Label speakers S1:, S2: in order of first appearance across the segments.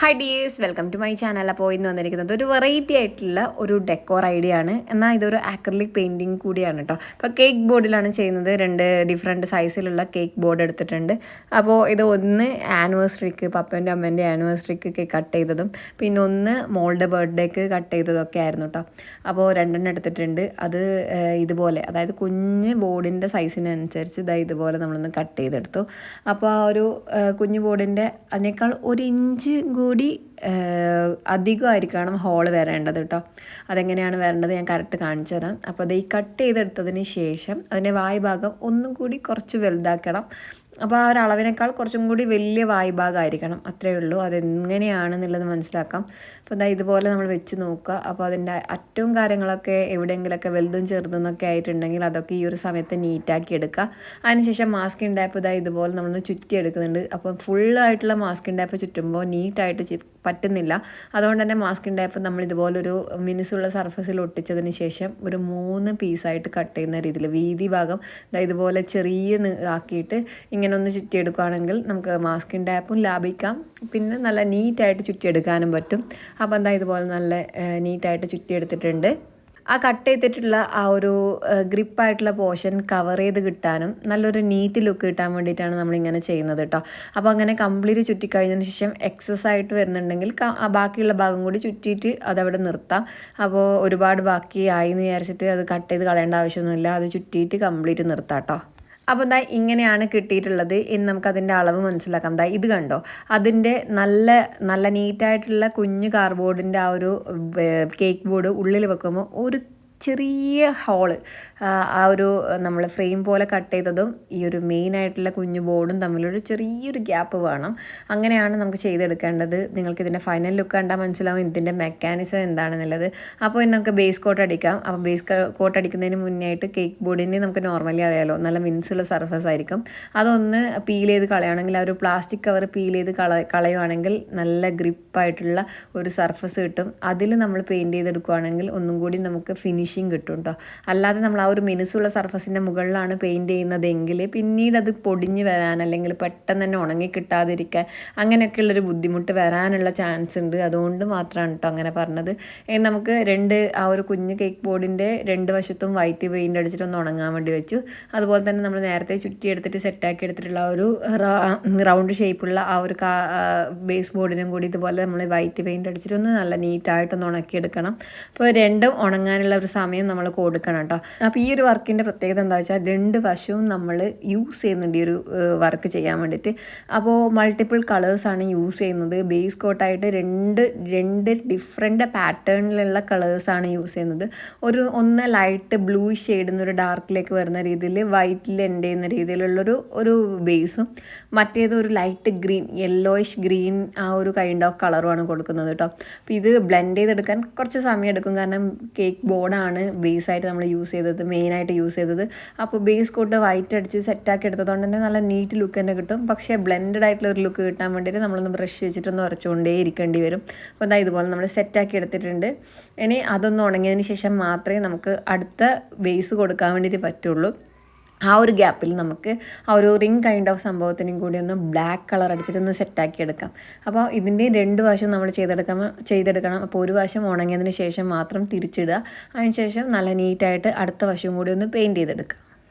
S1: Hi dears, welcome to my channel. അപ്പോൾ ഇന്ന് വന്നിരിക്കുന്നത് ഒരു വെറൈറ്റി ആയിട്ടുള്ള ഒരു ഡെക്കോർ ഐഡിയ ആണ്. എന്നാൽ ഇതൊരു ആക്രിലിക് പെയിൻറ്റിങ് കൂടിയാണ് കേട്ടോ. അപ്പോൾ കേക്ക് ബോർഡിലാണ് ചെയ്യുന്നത്. രണ്ട് ഡിഫറെൻറ്റ് സൈസിലുള്ള കേക്ക് ബോർഡ് എടുത്തിട്ടുണ്ട്. അപ്പോൾ ഇത് ഒന്ന് ആനിവേഴ്സറിക്ക്, പപ്പൻ്റെ അമ്മേൻ്റെ ആനിവേഴ്സറിക്ക് കട്ട് ചെയ്തതും പിന്നെ ഒന്ന് മോളുടെ ബർത്ത്ഡേക്ക് കട്ട് ചെയ്തതൊക്കെ ആയിരുന്നു കേട്ടോ. അപ്പോൾ രണ്ടെണ്ണം എടുത്തിട്ടുണ്ട്. അത് ഇതുപോലെ, അതായത് കുഞ്ഞ് ബോർഡിൻ്റെ സൈസിനനുസരിച്ച് ഇതുപോലെ നമ്മളൊന്ന് കട്ട് ചെയ്തെടുത്തു. അപ്പോൾ ആ ഒരു കുഞ്ഞു ബോർഡിൻ്റെ അതിനേക്കാൾ 1 ഇഞ്ച് കൂടി അധികമായിരിക്കണം ഹോൾ വരേണ്ടത് കേട്ടോ. അതെങ്ങനെയാണ് വരേണ്ടത് ഞാൻ കറക്റ്റ് കാണിച്ചു തരാം. അപ്പോൾ അത് ഈ കട്ട് ചെയ്തെടുത്തതിന് ശേഷം അതിൻ്റെ വായ് ഭാഗം ഒന്നും കൂടി കുറച്ച് വലുതാക്കണം. അപ്പോൾ ആ ഒരു അളവിനേക്കാൾ കുറച്ചും കൂടി വലിയ വായ് ഭാഗമായിരിക്കണം, അത്രയേ ഉള്ളൂ. അതെങ്ങനെയാണെന്നുള്ളത് മനസ്സിലാക്കാം. അപ്പോൾ ഇതുപോലെ നമ്മൾ വെച്ച് നോക്കുക. അപ്പോൾ അതിൻ്റെ അറ്റവും കാര്യങ്ങളൊക്കെ എവിടെയെങ്കിലുമൊക്കെ വലുതും ചെറുതെന്നൊക്കെ ആയിട്ടുണ്ടെങ്കിൽ അതൊക്കെ ഈ ഒരു സമയത്ത് നീറ്റാക്കി എടുക്കുക. അതിനുശേഷം മാസ്കിൻ ടാപ്പ് ഇതുപോലെ നമ്മളൊന്ന് ചുറ്റി എടുക്കുന്നുണ്ട്. അപ്പോൾ ഫുള്ളായിട്ടുള്ള മാസ്കിൻ ടാപ്പ് ചുറ്റുമ്പോൾ നീറ്റായിട്ട് പറ്റുന്നില്ല. അതുകൊണ്ട് തന്നെ മാസ്കിൻ ടാപ്പ് നമ്മൾ ഇതുപോലൊരു മിനുസുള്ള സർഫസിൽ ഒട്ടിച്ചതിന് ശേഷം ഒരു 3 പീസായിട്ട് കട്ട് ചെയ്യുന്ന രീതിയിൽ വീതി ഭാഗം ഇതുപോലെ ചെറിയ ആക്കിയിട്ട് ഇങ്ങനെ ഒന്ന് ചുറ്റിയെടുക്കുകയാണെങ്കിൽ നമുക്ക് മാസ്കിൻ ടാപ്പും ലാഭിക്കാം, പിന്നെ നല്ല നീറ്റായിട്ട് ചുറ്റിയെടുക്കാനും പറ്റും. അപ്പോൾ ഇതുപോലെ നല്ല നീറ്റായിട്ട് ചുറ്റിയെടുത്തിട്ടുണ്ട്. ആ കട്ട് ചെയ്തിട്ടുള്ള ആ ഒരു ഗ്രിപ്പായിട്ടുള്ള പോർഷൻ കവർ ചെയ്ത് കിട്ടാനും നല്ലൊരു നീറ്റ് ലുക്ക് കിട്ടാൻ വേണ്ടിയിട്ടാണ് നമ്മളിങ്ങനെ ചെയ്യുന്നത് കേട്ടോ. അപ്പോൾ അങ്ങനെ കംപ്ലീറ്റ് ചുറ്റിക്കഴിഞ്ഞതിന് ശേഷം എക്സസ് ആയിട്ട് വരുന്നുണ്ടെങ്കിൽ ബാക്കിയുള്ള ഭാഗം കൂടി ചുറ്റിയിട്ട് അതവിടെ നിർത്താം. അപ്പോൾ ഒരുപാട് ബാക്കിയായി എന്ന് വിചാരിച്ചിട്ട് അത് കട്ട് ചെയ്ത് കളയേണ്ട ആവശ്യമൊന്നുമില്ല. അത് ചുറ്റിയിട്ട് കംപ്ലീറ്റ് നിർത്താം കേട്ടോ. അപ്പോൾ ഇങ്ങനെയാണ് കിട്ടിയിട്ടുള്ളത്. ഇനി നമുക്കതിൻ്റെ അളവ് മനസ്സിലാക്കാം. ഇത് കണ്ടോ, അതിൻ്റെ നല്ല നല്ല നീറ്റായിട്ടുള്ള കുഞ്ഞ് കാർഡ്ബോർഡിൻ്റെ ആ ഒരു കേക്ക് ബോർഡ് ഉള്ളിൽ വെക്കുമ്പോൾ ഒരു ചെറിയ ഹോള്, ആ ഒരു നമ്മൾ ഫ്രെയിം പോലെ കട്ട് ചെയ്തതും ഈ ഒരു മെയിനായിട്ടുള്ള കുഞ്ഞു ബോർഡും തമ്മിലൊരു ചെറിയൊരു ഗ്യാപ്പ് വേണം. അങ്ങനെയാണ് നമുക്ക് ചെയ്തെടുക്കേണ്ടത്. നിങ്ങൾക്ക് ഇതിൻ്റെ ഫൈനൽ ലുക്ക് കണ്ടാൽ മനസ്സിലാവും ഇതിൻ്റെ മെക്കാനിസം എന്താണെന്നുള്ളത്. അപ്പോൾ നമുക്ക് ബേസ് കോട്ട് അടിക്കാം. അപ്പോൾ ബേസ് കോട്ട് അടിക്കുന്നതിന് മുന്നായിട്ട് കേക്ക് ബോർഡിന് നമുക്ക് നോർമലി അറിയാമല്ലോ, നല്ല മിനുസുള്ള സർഫസ് ആയിരിക്കും. അതൊന്ന് പീൽ ചെയ്ത് കളയുകയാണെങ്കിൽ, ആ ഒരു പ്ലാസ്റ്റിക് കവർ പീൽ ചെയ്ത് കളയുവാണെങ്കിൽ നല്ല ഗ്രിപ്പായിട്ടുള്ള ഒരു സർഫസ് കിട്ടും. അതിൽ നമ്മൾ പെയിൻറ്റ് ചെയ്തെടുക്കുകയാണെങ്കിൽ ഒന്നും കൂടി നമുക്ക് ഫിനിഷിങ് കിട്ടും കേട്ടോ. അല്ലാതെ നമ്മൾ ആ ഒരു മിനുസുള്ള സർഫസിൻ്റെ മുകളിലാണ് പെയിൻറ്റ് ചെയ്യുന്നതെങ്കിൽ പിന്നീട് അത് പൊടിഞ്ഞ് വരാൻ, അല്ലെങ്കിൽ പെട്ടെന്ന് തന്നെ ഉണങ്ങി കിട്ടാതിരിക്കാൻ, അങ്ങനെയൊക്കെയുള്ളൊരു ബുദ്ധിമുട്ട് വരാനുള്ള ചാൻസ് ഉണ്ട്. അതുകൊണ്ട് മാത്രമാണ് കേട്ടോ അങ്ങനെ പറഞ്ഞത്. നമുക്ക് ആ ഒരു കുഞ്ഞ് കേക്ക് ബോർഡിൻ്റെ 2 വശത്തും വൈറ്റ് പെയിൻ്റ് അടിച്ചിട്ട് ഒന്ന് ഉണങ്ങാൻ വേണ്ടി വെച്ചു. അതുപോലെ തന്നെ നമ്മൾ നേരത്തെ ചുറ്റിയെടുത്തിട്ട് സെറ്റാക്കി എടുത്തിട്ടുള്ള ആ ഒരു റൗണ്ട് ഷേപ്പുള്ള ആ ഒരു ബേസ് ബോർഡിനും കൂടി ഇതുപോലെ നമ്മൾ വൈറ്റ് പെയിൻ്റ് അടിച്ചിട്ട് ഒന്ന് നല്ല നീറ്റായിട്ടൊന്ന് ഉണക്കിയെടുക്കണം. അപ്പോൾ രണ്ടും ഉണങ്ങാനുള്ള ഒരു സമയം നമ്മൾ കൊടുക്കണം കേട്ടോ. അപ്പോൾ ഈ ഒരു വർക്കിൻ്റെ പ്രത്യേകത എന്താ വെച്ചാൽ 2 വശവും നമ്മൾ യൂസ് ചെയ്യുന്നുണ്ട് ഈ ഒരു വർക്ക് ചെയ്യാൻ വേണ്ടിയിട്ട്. അപ്പോൾ മൾട്ടിപ്പിൾ കളേഴ്സാണ് യൂസ് ചെയ്യുന്നത്. ബേസ് കോട്ടായിട്ട് രണ്ട് ഡിഫറെൻ്റ് പാറ്റേണിലുള്ള കളേഴ്സാണ് യൂസ് ചെയ്യുന്നത്. ഒന്ന് ലൈറ്റ് ബ്ലൂ ഷെയ്ഡിൽ നിന്ന് ഒരു ഡാർക്കിലേക്ക് വരുന്ന രീതിയിൽ വൈറ്റിൽ എൻഡ് ചെയ്യുന്ന രീതിയിലുള്ളൊരു ബേസും, മറ്റേത് ഒരു ലൈറ്റ് ഗ്രീൻ, യെല്ലോയിഷ് ഗ്രീൻ ആ ഒരു കൈൻഡ് ഓഫ് കളറുമാണ് കൊടുക്കുന്നത് കേട്ടോ. അപ്പോൾ ഇത് ബ്ലെൻഡ് ചെയ്തെടുക്കാൻ കുറച്ച് സമയം എടുക്കും. കാരണം കേക്ക് ബോർഡാണ് ബേസായിട്ട് നമ്മൾ മെയിനായിട്ട് യൂസ് ചെയ്തത്. അപ്പോൾ ബേസ് കോട്ട് വൈറ്റ് അടിച്ച് സെറ്റാക്കി എടുത്തതുകൊണ്ട് തന്നെ നല്ല നീറ്റ് ലുക്ക് തന്നെ കിട്ടും. പക്ഷേ ബ്ലെൻഡഡ് ആയിട്ടുള്ള ഒരു ലുക്ക് കിട്ടാൻ വേണ്ടിയിട്ട് നമ്മളൊന്ന് ബ്രഷ് വെച്ചിട്ടൊന്ന് ഉരച്ചുകൊണ്ടേ ഇരിക്കേണ്ടി വരും. അപ്പോൾ ഇതുപോലെ നമ്മൾ സെറ്റാക്കി എടുത്തിട്ടുണ്ട്. ഇനി അതൊന്ന് ഉണങ്ങിയതിന് ശേഷം മാത്രമേ നമുക്ക് അടുത്ത ബേസ് കൊടുക്കാൻ വേണ്ടിയിട്ട് പറ്റുള്ളൂ. ആ ഒരു ഗ്യാപ്പിൽ നമുക്ക് ആ ഒരു റിംഗ് കൈൻഡ് ഓഫ് സംഭവത്തിനും കൂടി ഒന്ന് ബ്ലാക്ക് കളർ അടിച്ചിട്ടൊന്ന് സെറ്റാക്കി എടുക്കാം. അപ്പോൾ ഇതിൻ്റെ 2 വശം നമ്മൾ ചെയ്തെടുക്കണം. അപ്പോൾ ഒരു വശം ഉണങ്ങിയതിന് ശേഷം മാത്രം തിരിച്ചിടുക. അതിനുശേഷം നല്ല നീറ്റായിട്ട് അടുത്ത വശവും കൂടി ഒന്ന് പെയിൻറ്റ് ചെയ്തെടുക്കുക.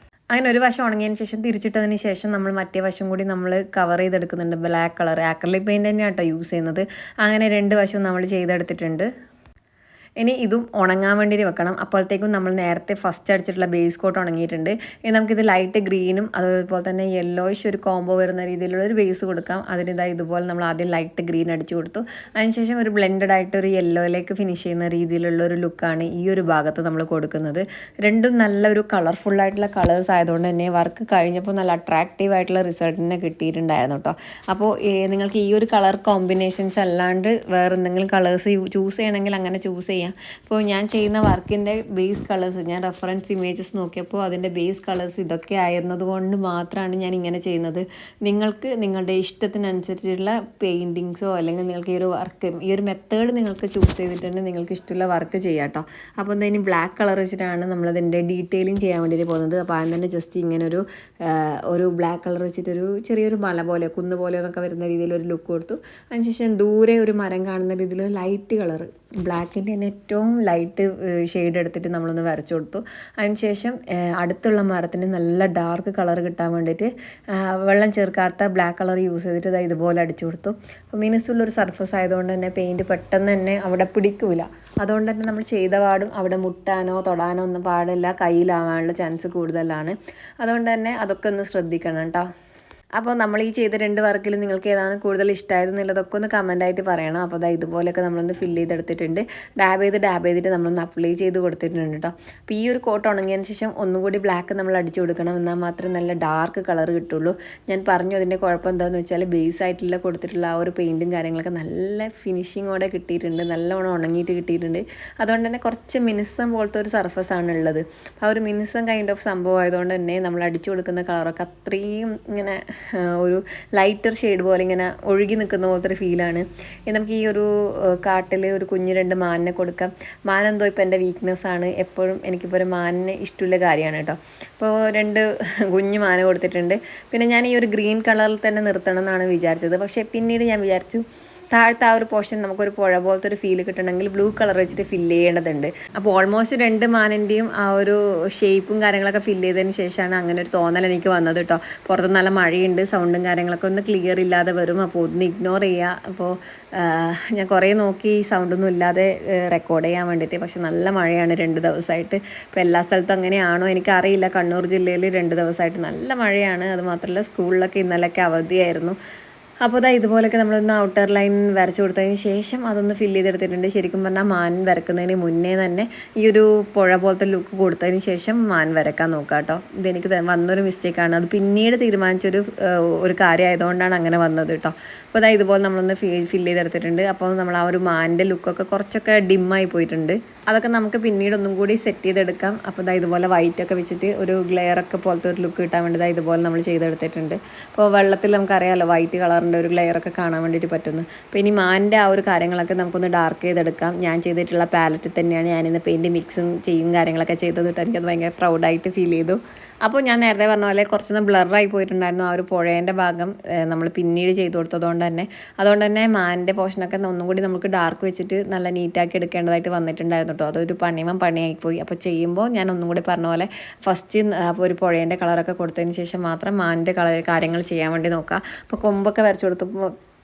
S1: അങ്ങനെ ഒരു വശം ഉണങ്ങിയതിന് ശേഷം തിരിച്ചിട്ടതിന് ശേഷം നമ്മൾ മറ്റേ വശം കൂടി നമ്മൾ കവർ ചെയ്തെടുക്കുന്നുണ്ട്. ബ്ലാക്ക് കളർ ആക്രിലിക് പെയിൻറ്റ് തന്നെയാണ് കേട്ടോ യൂസ് ചെയ്യുന്നത്. അങ്ങനെ 2 വശവും നമ്മൾ ചെയ്തെടുത്തിട്ടുണ്ട്. ഇനി ഇതും ഉണങ്ങാൻ വേണ്ടിയിട്ട് വെക്കണം. അപ്പോഴത്തേക്കും നമ്മൾ നേരത്തെ ഫസ്റ്റ് അടിച്ചിട്ടുള്ള ബേസ് കോട്ട് ഉണങ്ങിയിട്ടുണ്ട്. ഇനി നമുക്കിത് ലൈറ്റ് ഗ്രീനും അതുപോലെ തന്നെ യെല്ലോയിഷ് ഒരു കോംബോ വരുന്ന രീതിയിലുള്ള ഒരു ബേസ് കൊടുക്കാം. ഇതുപോലെ നമ്മൾ ആദ്യം ലൈറ്റ് ഗ്രീൻ അടിച്ചു കൊടുത്തു. അതിനുശേഷം ഒരു ബ്ലെൻഡഡ് ആയിട്ട് ഒരു യെല്ലോയിലേക്ക് ഫിനിഷ് ചെയ്യുന്ന രീതിയിലുള്ള ഒരു ലുക്കാണ് ഈ ഒരു ഭാഗത്ത് നമ്മൾ കൊടുക്കുന്നത്. രണ്ടും നല്ലൊരു കളർഫുള്ളായിട്ടുള്ള കളേഴ്സ് ആയതുകൊണ്ട് തന്നെ വർക്ക് കഴിഞ്ഞപ്പോൾ നല്ല അട്രാക്റ്റീവ് ആയിട്ടുള്ള റിസൾട്ട് തന്നെ കിട്ടിയിട്ടുണ്ടായിരുന്നു കേട്ടോ. അപ്പോൾ നിങ്ങൾക്ക് ഈ ഒരു കളർ കോമ്പിനേഷൻസ് അല്ലാണ്ട് വേറെ എന്തെങ്കിലും കളേഴ്സ് ചൂസ് ചെയ്യണമെങ്കിൽ അങ്ങനെ ചൂസ് ചെയ്യാം. ചെയ്യാം. അപ്പോൾ ഞാൻ ചെയ്യുന്ന വർക്കിൻ്റെ ബേസ് കളേഴ്സ് ഞാൻ റെഫറൻസ് ഇമേജസ് നോക്കിയപ്പോൾ അതിൻ്റെ ബേസ് കളേഴ്സ് ഇതൊക്കെ ആയിരുന്നത് കൊണ്ട് മാത്രമാണ് ഞാൻ ഇങ്ങനെ ചെയ്യുന്നത്. നിങ്ങൾക്ക് നിങ്ങളുടെ ഇഷ്ടത്തിനനുസരിച്ചുള്ള പെയിൻറ്റിങ്സോ അല്ലെങ്കിൽ നിങ്ങൾക്ക് ഈ ഒരു വർക്ക് ഈ ഒരു മെത്തേഡ് നിങ്ങൾക്ക് ചൂസ് ചെയ്തിട്ടുണ്ട് നിങ്ങൾക്ക് ഇഷ്ടമുള്ള വർക്ക് ചെയ്യാം കേട്ടോ. അപ്പോൾ എന്താ ഇനി ബ്ലാക്ക് കളർ വെച്ചിട്ടാണ് നമ്മളതിൻ്റെ ഡീറ്റെയിലിംഗ് ചെയ്യാൻ വേണ്ടിയിട്ട് പോകുന്നത്. അപ്പോൾ ആദ്യം തന്നെ ജസ്റ്റ് ഇങ്ങനെ ഒരു ബ്ലാക്ക് കളർ വെച്ചിട്ടൊരു ചെറിയൊരു മല പോലെ കുന്ന് പോലെ എന്നൊക്കെ വരുന്ന രീതിയിൽ ഒരു ലുക്ക് കൊടുത്തു. അതിനുശേഷം ദൂരെ ഒരു മരം കാണുന്ന രീതിയിൽ ലൈറ്റ് കളർ ബ്ലാക്കിൻ്റെ തന്നെ ഏറ്റവും ലൈറ്റ് ഷെയ്ഡ് എടുത്തിട്ട് നമ്മളൊന്ന് വരച്ചു കൊടുത്തു. അതിനുശേഷം അടുത്തുള്ള മരത്തിന് നല്ല ഡാർക്ക് കളർ കിട്ടാൻ വേണ്ടിയിട്ട് വെള്ളം ചേർക്കാത്ത ബ്ലാക്ക് കളർ യൂസ് ചെയ്തിട്ട് ഇതുപോലെ അടിച്ചു കൊടുത്തു. അപ്പോൾ മിനുസുള്ളൊരു സർഫസ് ആയതുകൊണ്ട് തന്നെ പെയിൻറ്റ് പെട്ടെന്ന് തന്നെ അവിടെ പിടിക്കില്ല. അതുകൊണ്ട് തന്നെ നമ്മൾ ചെയ്ത പാടും അവിടെ മുട്ടാനോ തൊടാനോ ഒന്നും പാടില്ല, കയ്യിലാവാനുള്ള ചാൻസ് കൂടുതലാണ്. അതുകൊണ്ട് തന്നെ അതൊക്കെ ഒന്ന് ശ്രദ്ധിക്കണം കേട്ടോ. അപ്പോൾ നമ്മൾ ഈ ചെയ്ത 2 വർക്കിൽ നിങ്ങൾക്ക് ഏതാണ് കൂടുതൽ ഇഷ്ടമായത് എന്നുള്ളതൊക്കെ ഒന്ന് കമൻറ്റായിട്ട് പറയണം. അപ്പോൾ ഇതുപോലെയൊക്കെ നമ്മളൊന്ന് ഫില്ല് ചെയ്തെടുത്തിട്ടുണ്ട്. ഡാബ് ചെയ്തിട്ട് നമ്മളൊന്ന് അപ്ലൈ ചെയ്ത് കൊടുത്തിട്ടുണ്ട് കേട്ടോ. അപ്പോൾ ഈ ഒരു കോട്ട് ഉണങ്ങിയതിന് ശേഷം ഒന്നും കൂടി ബ്ലാക്ക് നമ്മൾ അടിച്ചു കൊടുക്കണം, എന്നാൽ മാത്രമേ നല്ല ഡാർക്ക് കളർ കിട്ടുള്ളൂ. ഞാൻ പറഞ്ഞു അതിൻ്റെ കുഴപ്പം എന്താണെന്ന് വെച്ചാൽ ബേസ് ആയിട്ടുള്ള കൊടുത്തിട്ടുള്ള ആ ഒരു പെയിൻറ്റും കാര്യങ്ങളൊക്കെ നല്ല ഫിനിഷിങ്ങോടെ കിട്ടിയിട്ടുണ്ട്, നല്ലവണ്ണം ഉണങ്ങിയിട്ട് കിട്ടിയിട്ടുണ്ട്. അതുകൊണ്ട് തന്നെ കുറച്ച് മിനുസം പോലത്തെ ഒരു സർഫസ് ആണ് ഉള്ളത്. ആ ഒരു മിനുസം കൈൻഡ് ഓഫ് സംഭവം ആയതുകൊണ്ട് തന്നെ നമ്മൾ അടിച്ചു കൊടുക്കുന്ന കളറൊക്കെ അത്രയും ഇങ്ങനെ ഒരു ലൈറ്റർ ഷെയ്ഡ് പോലെ ഇങ്ങനെ ഒഴുകി നിൽക്കുന്ന പോലത്തെ ഒരു ഫീലാണ്. നമുക്ക് ഈ ഒരു കാട്ടിൽ ഒരു കുഞ്ഞ് 2 മാനിനെ കൊടുക്കാം. മാനെന്തോ ഇപ്പോൾ എൻ്റെ വീക്ക്നെസ്സാണ്, എപ്പോഴും എനിക്കിപ്പോൾ ഒരു മാനിനെ ഇഷ്ടമുള്ള കാര്യമാണ് കേട്ടോ. അപ്പോൾ 2 കുഞ്ഞ് മാന കൊടുത്തിട്ടുണ്ട്. പിന്നെ ഞാൻ ഈ ഒരു ഗ്രീൻ കളറിൽ തന്നെ നിർത്തണം എന്നാണ് വിചാരിച്ചത്. പക്ഷേ പിന്നീട് ഞാൻ വിചാരിച്ചു താഴത്തെ ആ ഒരു പോർഷൻ നമുക്കൊരു പുഴ പോലത്തെ ഒരു ഫീൽ കിട്ടണമെങ്കിൽ ബ്ലൂ കളർ വെച്ചിട്ട് ഫില്ല് ചെയ്യേണ്ടതുണ്ട്. അപ്പോൾ ഓൾമോസ്റ്റ് 2 മാനിൻ്റെയും ആ ഒരു ഷേപ്പും കാര്യങ്ങളൊക്കെ ഫില്ല് ചെയ്തതിന് ശേഷമാണ് അങ്ങനെ ഒരു തോന്നൽ എനിക്ക് വന്നത് കേട്ടോ. പുറത്ത് നല്ല മഴയുണ്ട്, സൗണ്ടും കാര്യങ്ങളൊക്കെ ഒന്ന് ക്ലിയർ ഇല്ലാതെ വരും, അപ്പോൾ ഒന്ന് ഇഗ്നോർ ചെയ്യുക. അപ്പോൾ ഞാൻ കുറേ നോക്കി സൗണ്ടൊന്നും ഇല്ലാതെ റെക്കോർഡ് ചെയ്യാൻ വേണ്ടിയിട്ട്, പക്ഷെ നല്ല മഴയാണ് 2 ദിവസമായിട്ട്. ഇപ്പോൾ എല്ലാ സ്ഥലത്തും അങ്ങനെയാണോ എനിക്കറിയില്ല. കണ്ണൂർ ജില്ലയിൽ 2 ദിവസമായിട്ട് നല്ല മഴയാണ്. അതുമാത്രമല്ല സ്കൂളിലൊക്കെ ഇന്നലെയൊക്കെ അവധിയായിരുന്നു. അപ്പോൾ ഇതുപോലെയൊക്കെ നമ്മളൊന്ന് ഔട്ടർ ലൈൻ വരച്ചു കൊടുത്തതിന് ശേഷം അതൊന്ന് ഫില്ല് ചെയ്തെടുത്തിട്ടുണ്ട്. ശരിക്കും പറഞ്ഞാൽ മാൻ വരക്കുന്നതിന് മുന്നേ തന്നെ ഈ ഒരു പുഴ പോലത്തെ ലുക്ക് കൊടുത്തതിന് ശേഷം മാൻ വരക്കാൻ നോക്കാം കേട്ടോ. ഇതെനിക്ക് വന്നൊരു മിസ്റ്റേക്കാണ്, അത് പിന്നീട് തീരുമാനിച്ചൊരു കാര്യമായതുകൊണ്ടാണ് അങ്ങനെ വന്നത് കേട്ടോ. അപ്പോൾ ഇതുപോലെ നമ്മളൊന്ന് ഫില്ല് ചെയ്തെടുത്തിട്ടുണ്ട്. അപ്പോൾ നമ്മൾ ആ ഒരു മാനിൻ്റെ ലുക്കൊക്കെ കുറച്ചൊക്കെ ഡിമ്മായി പോയിട്ടുണ്ട്. അതൊക്കെ നമുക്ക് പിന്നീട് ഒന്നും കൂടി സെറ്റ് ചെയ്തെടുക്കാം. അപ്പോൾ ഇതുപോലെ വൈറ്റൊക്കെ വെച്ചിട്ട് ഒരു ഗ്ലെയറൊക്കെ പോലത്തെ ഒരു ലുക്ക് കിട്ടാൻ വേണ്ടി ഇതുപോലെ നമ്മൾ ചെയ്തെടുത്തിട്ടുണ്ട്. അപ്പോൾ വെള്ളത്തിൽ നമുക്കറിയാമല്ലോ വൈറ്റ് കളറിൻ്റെ ഒരു ഗ്ലെയറൊക്കെ കാണാൻ വേണ്ടിയിട്ട് പറ്റുന്നു. അപ്പോൾ ഇനി മാനിൻ്റെ ആ ഒരു കാര്യങ്ങളൊക്കെ നമുക്കൊന്ന് ഡാർക്ക് ചെയ്തെടുക്കാം. ഞാൻ ചെയ്തിട്ടുള്ള പാലറ്റിൽ തന്നെയാണ് ഞാനിന്ന് പെയിൻറ്റ് മിക്സും ചെയ്യും കാര്യങ്ങളൊക്കെ ചെയ്തത് കേട്ടോ. എനിക്കത് ഭയങ്കര പ്രൗഡായിട്ട് ഫീൽ ചെയ്തു. അപ്പോൾ ഞാൻ നേരത്തെ പറഞ്ഞ പോലെ കുറച്ചൊന്ന് ബ്ലറായി പോയിട്ടുണ്ടായിരുന്നു ആ ഒരു പുഴേൻ്റെ ഭാഗം നമ്മൾ പിന്നീട് ചെയ്ത് കൊടുത്തതുകൊണ്ട് തന്നെ മാനിൻ്റെ പോർഷനൊക്കെ ഒന്നും കൂടി നമുക്ക് ഡാർക്ക് വെച്ചിട്ട് നല്ല നീറ്റാക്കി എടുക്കേണ്ടതായിട്ട് വന്നിട്ടുണ്ടായിരുന്നു കേട്ടോ. അതൊരു പണിയായിപ്പോയി. അപ്പോൾ ചെയ്യുമ്പോൾ ഞാൻ ഒന്നും കൂടി പറഞ്ഞ പോലെ ഫസ്റ്റ് അപ്പോൾ ഒരു പുഴേൻ്റെ കളറൊക്കെ കൊടുത്തതിന് ശേഷം മാത്രം മാനിൻ്റെ കാര്യങ്ങൾ ചെയ്യാൻ വേണ്ടി നോക്കുക. അപ്പോൾ കൊമ്പൊക്കെ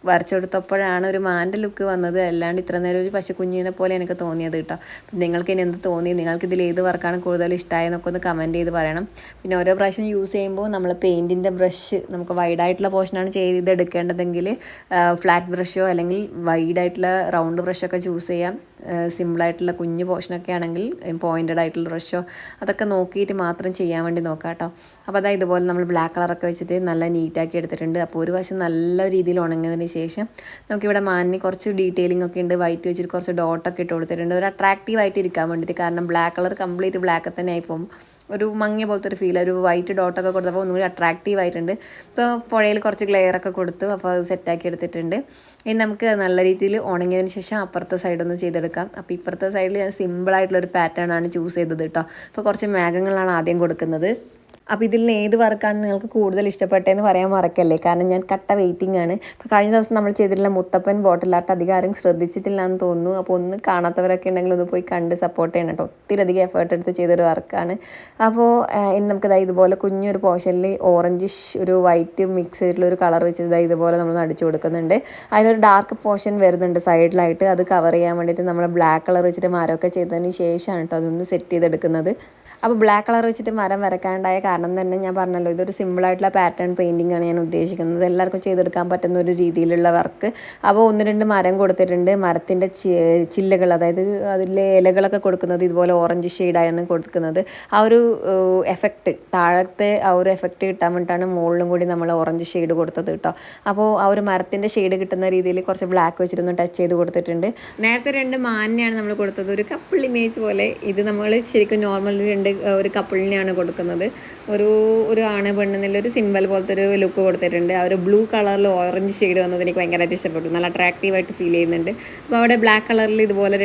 S1: വരച്ചെടുത്തപ്പോഴാണ് ഒരു മാൻ്റെ ലുക്ക് വന്നത്. അല്ലാണ്ട് ഇത്ര നേരം ഒരു പശുക്കുഞ്ഞിനെ പോലെ എനിക്ക് തോന്നിയത് കേട്ടോ. അപ്പം നിങ്ങൾക്ക് ഇനി എന്ത് തോന്നി, നിങ്ങൾക്കിതിൽ ഏത് വർക്കാണ് കൂടുതൽ ഇഷ്ടമായെന്നൊക്കെ ഒന്ന് കമൻറ്റ് ചെയ്ത് പറയണം. പിന്നെ ഓരോ പ്രാവശ്യം യൂസ് ചെയ്യുമ്പോൾ നമ്മൾ പെയിൻറ്റിൻ്റെ ബ്രഷ് നമുക്ക് വൈഡായിട്ടുള്ള പോർഷനാണ് ചെയ്തെടുക്കേണ്ടതെങ്കിൽ ഫ്ലാറ്റ് ബ്രഷോ അല്ലെങ്കിൽ വൈഡായിട്ടുള്ള റൗണ്ട് ബ്രഷൊക്കെ ചൂസ് ചെയ്യാം. സിമ്പിളായിട്ടുള്ള കുഞ്ഞ് പോർഷനൊക്കെ ആണെങ്കിൽ പോയിൻറ്റഡ് ആയിട്ടുള്ള ബ്രഷോ അതൊക്കെ നോക്കിയിട്ട് മാത്രം ചെയ്യാൻ വേണ്ടി നോക്കാം കേട്ടോ. അപ്പോൾ ഇതുപോലെ നമ്മൾ ബ്ലാക്ക് കളറൊക്കെ വെച്ചിട്ട് നല്ല നീറ്റാക്കി എടുത്തിട്ടുണ്ട്. അപ്പോൾ ഒരു വശം നല്ല രീതിയിൽ ഉണങ്ങിയതിന് ശേഷം നമുക്കിവിടെ മാനിന് കുറച്ച് ഡീറ്റെയിലിംഗ് ഒക്കെ ഉണ്ട്. വൈറ്റ് വെച്ചിട്ട് കുറച്ച് ഡോട്ടൊക്കെ ഇട്ട് കൊടുത്തിട്ടുണ്ട്, ഒരു അട്രാക്റ്റീവായിട്ട് ഇരിക്കാൻ വേണ്ടിയിട്ട്. കാരണം ബ്ലാക്ക് കളർ കംപ്ലീറ്റ് ബ്ലാക്ക് തന്നെ ആയിപ്പോകും, ഒരു മങ്ങിയ പോലത്തെ ഒരു ഫീൽ, ഒരു വൈറ്റ് ഡോട്ടൊക്കെ കൊടുത്തപ്പോൾ ഒന്നുകൂടി അട്രാക്റ്റീവ് ആയിട്ടുണ്ട്. ഇപ്പോൾ പുഴയിൽ കുറച്ച് ഗ്ലെയറൊക്കെ കൊടുത്തു. അപ്പോൾ അത് സെറ്റാക്കി എടുത്തിട്ടുണ്ട്. ഇനി നമുക്ക് നല്ല രീതിയിൽ ഉണങ്ങിയതിന് ശേഷം അപ്പുറത്തെ സൈഡൊന്ന് ചെയ്തെടുക്കാം. അപ്പോൾ ഇപ്പുറത്തെ സൈഡിൽ ഞാൻ സിമ്പിളായിട്ടുള്ളൊരു പാറ്റേൺ ആണ് ചൂസ് ചെയ്തത് കേട്ടോ. അപ്പോൾ കുറച്ച് മേഘങ്ങളാണ് ആദ്യം കൊടുക്കുന്നത്. അപ്പോൾ ഇതിൽ നിന്ന് ഏത് വർക്കാണ് നിങ്ങൾക്ക് കൂടുതൽ ഇഷ്ടപ്പെട്ടതെന്ന് പറയാൻ മറക്കല്ലേ, കാരണം ഞാൻ കട്ട വെയിറ്റിംഗ് ആണ്. അപ്പോൾ കഴിഞ്ഞ ദിവസം നമ്മൾ ചെയ്തിട്ടുള്ള മുത്തപ്പൻ ബോട്ടിൽ ആർട്ട് അധികം ആരും ശ്രദ്ധിച്ചിട്ടില്ല എന്ന് തോന്നുന്നു. അപ്പോൾ ഒന്ന് കാണാത്തവരൊക്കെ ഉണ്ടെങ്കിൽ ഒന്ന് പോയി കണ്ട് സപ്പോർട്ട് ചെയ്യണം കേട്ടോ. ഒത്തിരി അധികം എഫേർട്ട് എടുത്ത് ചെയ്തൊരു വർക്കാണ്. അപ്പോൾ ഇനി നമുക്ക് ഇതുപോലെ കുഞ്ഞൊരു പോർഷനിൽ ഓറഞ്ചിഷ് ഒരു വൈറ്റ് മിക്സ് ചെയ്തിട്ടുള്ള ഒരു കളർ വെച്ചിട്ട് ഇതുപോലെ നമ്മൾ അടിച്ചു കൊടുക്കുന്നുണ്ട്. അതിനൊരു ഡാർക്ക് പോർഷൻ വരുന്നുണ്ട് സൈഡിലായിട്ട്, അത് കവർ ചെയ്യാൻ വേണ്ടിയിട്ട് നമ്മൾ ബ്ലാക്ക് കളർ വെച്ചിട്ട് മരമൊക്കെ ചെയ്തതിന് ശേഷമാണ് കേട്ടോ അതൊന്ന് സെറ്റ് ചെയ്തെടുക്കുന്നത്. അപ്പോൾ ബ്ലാക്ക് കളർ വെച്ചിട്ട് മരം വരക്കാണ്ടായ കാരണം തന്നെ ഞാൻ പറഞ്ഞല്ലോ, ഇതൊരു സിമ്പിളായിട്ടുള്ള പാറ്റേൺ പെയിൻറ്റിംഗ് ആണ് ഞാൻ ഉദ്ദേശിക്കുന്നത്, എല്ലാവർക്കും ചെയ്തെടുക്കാൻ പറ്റുന്ന ഒരു രീതിയിലുള്ള വർക്ക്. അപ്പോൾ 1-2 മരം കൊടുത്തിട്ടുണ്ട്. മരത്തിൻ്റെ ചില്ലകൾ, അതായത് അതിലെ ഇലകളൊക്കെ കൊടുക്കുന്നത് ഇതുപോലെ ഓറഞ്ച് ഷെയ്ഡായാണ് കൊടുക്കുന്നത്. ആ ഒരു എഫക്റ്റ്, താഴത്തെ ആ ഒരു എഫക്റ്റ് കിട്ടാൻ വേണ്ടിയിട്ടാണ് മുകളിലും കൂടി നമ്മൾ ഓറഞ്ച് ഷെയ്ഡ് കൊടുത്തത് കേട്ടോ. അപ്പോൾ ആ ഒരു മരത്തിൻ്റെ ഷെയ്ഡ് കിട്ടുന്ന രീതിയിൽ കുറച്ച് ബ്ലാക്ക് വെച്ചിട്ടൊന്ന് ടച്ച് ചെയ്ത് കൊടുത്തിട്ടുണ്ട്. നേരത്തെ 2 മാനിനെയാണ് നമ്മൾ കൊടുത്തത്, ഒരു കപ്പിൾ ഇമേജ് പോലെ. ഇത് നമ്മൾ ശരിക്കും നോർമലി ഒരു കപ്പിളിനെയാണ് കൊടുക്കുന്നത്. ഒരു ആണ് പെണ്ണെന്നുള്ള ഒരു സിമ്പിൾ പോലത്തെ ഒരു ലുക്ക് കൊടുത്തിട്ടുണ്ട്. ആ ഒരു ബ്ലൂ കളറിൽ ഓറഞ്ച് ഷെയ്ഡ് വന്നത് എനിക്ക് ഭയങ്കരമായിട്ട് ഇഷ്ടപ്പെട്ടു, നല്ല അട്രാക്റ്റീവായിട്ട് ഫീൽ ചെയ്യുന്നുണ്ട്. അപ്പോൾ അവിടെ ബ്ലാക്ക് കളറിൽ ഇതുപോലെ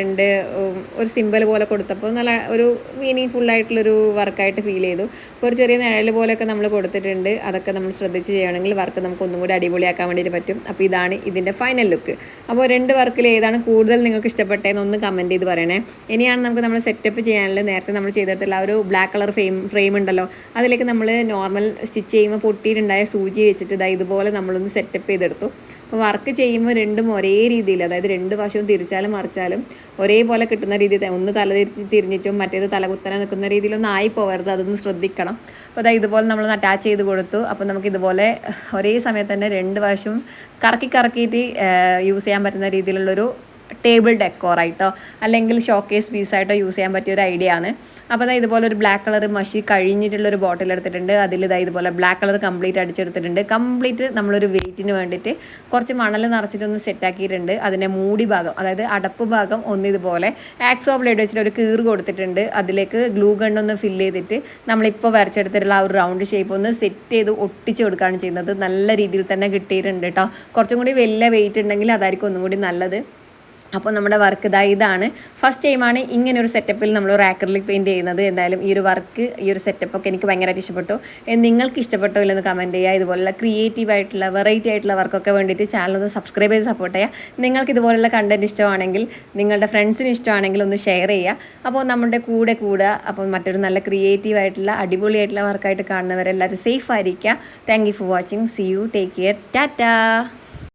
S1: ഒരു സിമ്പിൾ പോലെ കൊടുത്തപ്പോൾ നല്ല ഒരു മീനിങ് ഫുള്ളായിട്ടുള്ളൊരു വർക്കായിട്ട് ഫീൽ ചെയ്തു. അപ്പോൾ ഒരു ചെറിയ നിഴൽ പോലെയൊക്കെ നമ്മൾ കൊടുത്തിട്ടുണ്ട്. അതൊക്കെ നമ്മൾ ശ്രദ്ധിച്ച് ചെയ്യുകയാണെങ്കിൽ വർക്ക് നമുക്ക് ഒന്നും കൂടി അടിപൊളിയാക്കാൻ വേണ്ടിയിട്ട് പറ്റും. അപ്പോൾ ഇതാണ് ഇതിൻ്റെ ഫൈനൽ ലുക്ക്. അപ്പോൾ 2 വർക്കിൽ ഏതാണ് കൂടുതൽ നിങ്ങൾക്ക് ഇഷ്ടപ്പെട്ടതെന്ന് ഒന്ന് കമൻറ്റ് ചെയ്ത് പറയണേ. ഇനിയാണ് നമുക്ക് നമ്മൾ സെറ്റപ്പ് ചെയ്യാനുള്ളത്. നേരത്തെ നമ്മൾ ചെയ്തിട്ടുള്ള ആ ഒരു ബ്ലാക്ക് കളർ ഫ്രെയിം ഉണ്ടല്ലോ, അതിലേക്ക് നമ്മൾ നോർമൽ സ്റ്റിച്ച് ചെയ്യുമ്പോൾ പൊട്ടിയിട്ടുണ്ടായ സൂചി വെച്ചിട്ട് ഇതുപോലെ നമ്മളൊന്ന് സെറ്റപ്പ് ചെയ്തെടുത്തു. അപ്പോൾ വർക്ക് ചെയ്യുമ്പോൾ രണ്ടും ഒരേ രീതിയിൽ, അതായത് 2 വശവും തിരിച്ചാലും മറിച്ചാലും ഒരേപോലെ കിട്ടുന്ന രീതിയിൽ, ഒന്ന് തല തിരിഞ്ഞിട്ടും മറ്റേത് തലകുത്തനെ നിൽക്കുന്ന രീതിയിലൊന്നും ആയി പോകരുത്, അതൊന്ന് ശ്രദ്ധിക്കണം. അപ്പോൾ ഇതുപോലെ നമ്മളൊന്ന് അറ്റാച്ച് ചെയ്ത് കൊടുത്തു. അപ്പോൾ നമുക്ക് ഇതുപോലെ ഒരേ സമയത്ത് തന്നെ 2 വശവും കറക്കിയിട്ട് യൂസ് ചെയ്യാൻ പറ്റുന്ന രീതിയിലുള്ളൊരു ടേബിൾ ഡെക്കോറായിട്ടോ അല്ലെങ്കിൽ ഷോക്കേസ് പീസായിട്ടോ യൂസ് ചെയ്യാൻ പറ്റിയ ഒരു ഐഡിയ ആണ്. അപ്പോൾ ഇതുപോലെ ഒരു ബ്ലാക്ക് കളർ മഷി കഴിഞ്ഞിട്ടുള്ളൊരു ബോട്ടിൽ എടുത്തിട്ടുണ്ട്. അതിൽ ഇതുപോലെ ബ്ലാക്ക് കളർ കംപ്ലീറ്റ് അടിച്ചെടുത്തിട്ടുണ്ട്. കംപ്ലീറ്റ് നമ്മളൊരു വെയിറ്റിന് വേണ്ടിയിട്ട് കുറച്ച് മണൽ നിറച്ചിട്ടൊന്ന് സെറ്റാക്കിയിട്ടുണ്ട്. അതിൻ്റെ മൂടി ഭാഗം, അതായത് അടപ്പ് ഭാഗം ഒന്ന് ഇതുപോലെ ആക്സോ ബ്ലേഡ് വെച്ചിട്ട് ഒരു കീറ് കൊടുത്തിട്ടുണ്ട്. അതിലേക്ക് ഗ്ലൂ ഗണ്ണൊന്ന് ഫില്ല് ചെയ്തിട്ട് നമ്മളിപ്പോൾ വരച്ചെടുത്തിട്ടുള്ള ആ ഒരു റൗണ്ട് ഷേപ്പ് ഒന്ന് സെറ്റ് ചെയ്ത് ഒട്ടിച്ച് കൊടുക്കുകയാണ് ചെയ്യുന്നത്. നല്ല രീതിയിൽ തന്നെ കിട്ടിയിട്ടുണ്ട് കേട്ടോ. കുറച്ചും കൂടി വലിയ വെയിറ്റ് ഉണ്ടെങ്കിൽ അതായിരിക്കും ഒന്നും കൂടി നല്ലത്. അപ്പോൾ നമ്മുടെ വർക്ക് ഇതാണ്. ഫസ്റ്റ് ടൈമാണ് ഇങ്ങനെ ഒരു സെറ്റപ്പിൽ നമ്മൾ ഒരു ആക്രിലിക് പെയിൻറ്റ് ചെയ്യുന്നത്. എന്തായാലും ഈ ഒരു വർക്ക്, ഈ ഒരു സെറ്റപ്പൊക്കെ എനിക്ക് ഭയങ്കരമായിട്ട് ഇഷ്ടപ്പെട്ടു. നിങ്ങൾക്ക് ഇഷ്ടപ്പെട്ടോ ഇല്ലെന്ന് കമൻറ്റ് ചെയ്യുക. ഇതുപോലുള്ള ക്രിയേറ്റീവായിട്ടുള്ള വെറൈറ്റി ആയിട്ടുള്ള വർക്കൊക്കെ വേണ്ടിയിട്ട് ചാനലൊന്ന് സബ്സ്ക്രൈബ് ചെയ്ത് സപ്പോർട്ട് ചെയ്യുക. നിങ്ങൾക്ക് ഇതുപോലുള്ള കണ്ടൻറ്റ് ഇഷ്ടമാണെങ്കിൽ, നിങ്ങളുടെ ഫ്രണ്ട്സിന് ഇഷ്ടമാണെങ്കിൽ ഒന്ന് ഷെയർ ചെയ്യുക. അപ്പോൾ നമ്മുടെ കൂടെ കൂടുക. അപ്പോൾ മറ്റൊരു നല്ല ക്രിയേറ്റീവായിട്ടുള്ള അടിപൊളിയായിട്ടുള്ള വർക്കായിട്ട് കാണുന്നവരെല്ലാവരും സേഫ് ആയിരിക്കുക. Thank you for watching. See you. Take care. Tata.